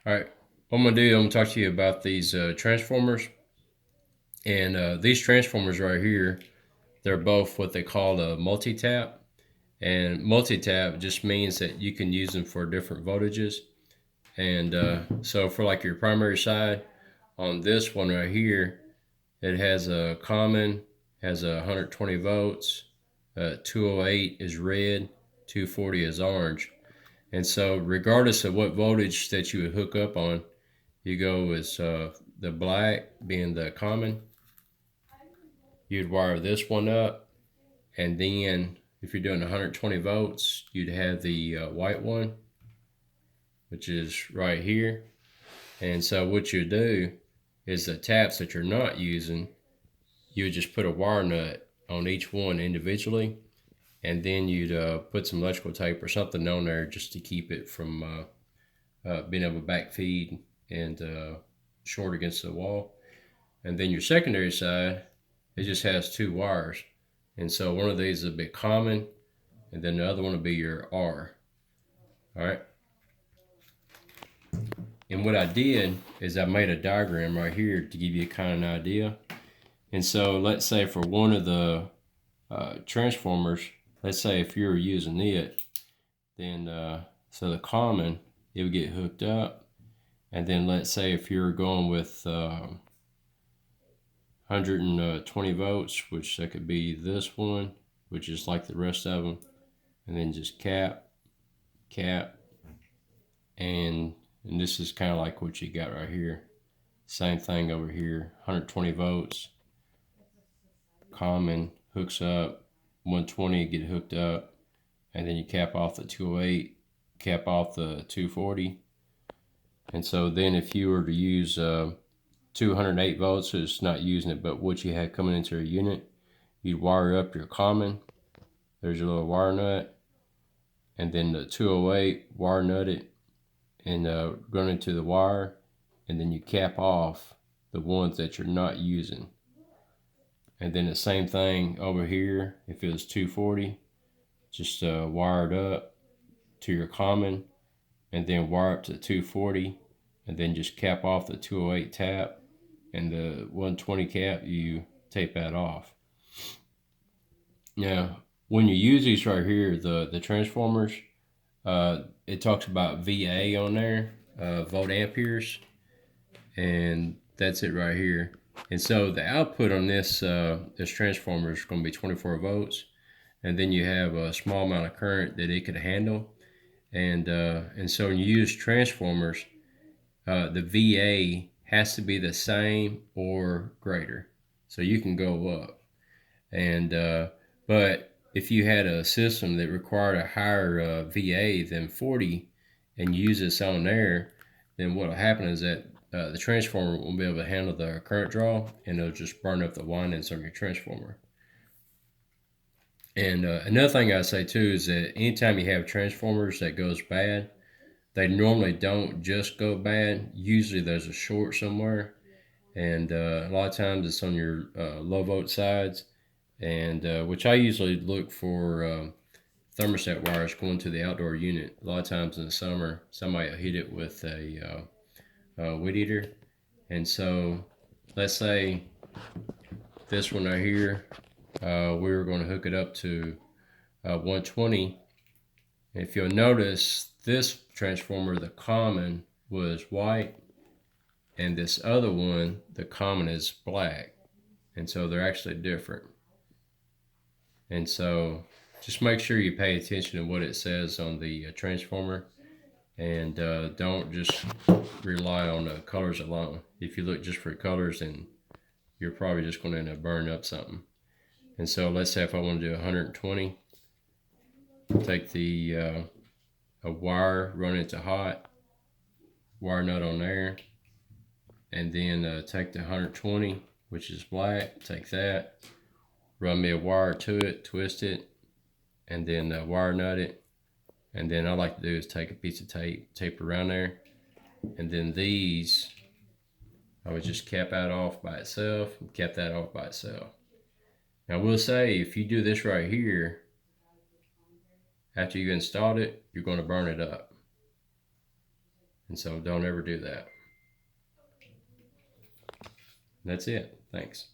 All right, what I'm gonna do, I'm gonna talk to you about these transformers. And these transformers right here, they're both what they call a multi-tap. And multi-tap just means that you can use them for different voltages. And so for like your primary side, on this one right here, it has a common, has 120 volts, 208 is red, 240 is orange. And so regardless of what voltage that you would hook up on, you go with the black being the common. You'd wire this one up, and then if you're doing 120 volts, you'd have the white one, which is right here. And so what you do is the taps that you're not using, you would just put a wire nut on each one individually, and then you'd put some electrical tape or something on there just to keep it from being able to backfeed and short against the wall. And then your secondary side, it just has two wires. And so one of these will be common, and then the other one will be your R. All right. And what I did is I made a diagram right here to give you kind of an idea. And so let's say for one of the transformers, let's say if you were using it, then so the common, it would get hooked up. And then let's say if you're going with 120 volts, which that could be this one, which is like the rest of them, and then just cap, and this is kind of like what you got right here. Same thing over here, 120 volts, common hooks up, 120 get hooked up, and then you cap off the 208, cap off the 240. And so then if you were to use 208 volts, so it's not using it, but what you had coming into your unit, you'd wire up your common. There's your little wire nut, and then the 208 wire nut it, and run into the wire, and then you cap off the ones that you're not using. And then the same thing over here, if it was 240, just wire it up to your common, and then wire up to 240, and then just cap off the 208 tap, and the 120 cap, you tape that off. Now, when you use these right here, the transformers, it talks about VA on there, volt amperes, and that's it right here. And so the output on this transformer is going to be 24 volts, and then you have a small amount of current that it could handle. And so when you use transformers, the VA has to be the same or greater, so you can go up. And but if you had a system that required a higher VA than 40 and use this on there, then what will happen is that the transformer won't be able to handle the current draw, and it'll just burn up the windings on your transformer. And another thing I say too is that anytime you have transformers that goes bad, they normally don't just go bad. Usually there's a short somewhere, and a lot of times it's on your low volt sides, and which I usually look for thermostat wires going to the outdoor unit. A lot of times in the summer, somebody will hit it with a weed eater. And so let's say this one right here, we were going to hook it up to 120. If you'll notice, this transformer, the common, was white, and this other one, the common, is black. And so they're actually different. And so just make sure you pay attention to what it says on the transformer, and don't just rely on the colors alone. If you look just for colors, then you're probably just going to end up burning up something. And so let's say if I want to do 120, take the a wire, run it to hot, wire nut on there, and then take the 120, which is black, take that, run me a wire to it, twist it, and then wire nut it. And then all I like to do is take a piece of tape around there, and then these I would just cap that off by itself, and cap that off by itself. Now I will say, if you do this right here, after you installed it, you're going to burn it up. And so don't ever do that. That's it. Thanks.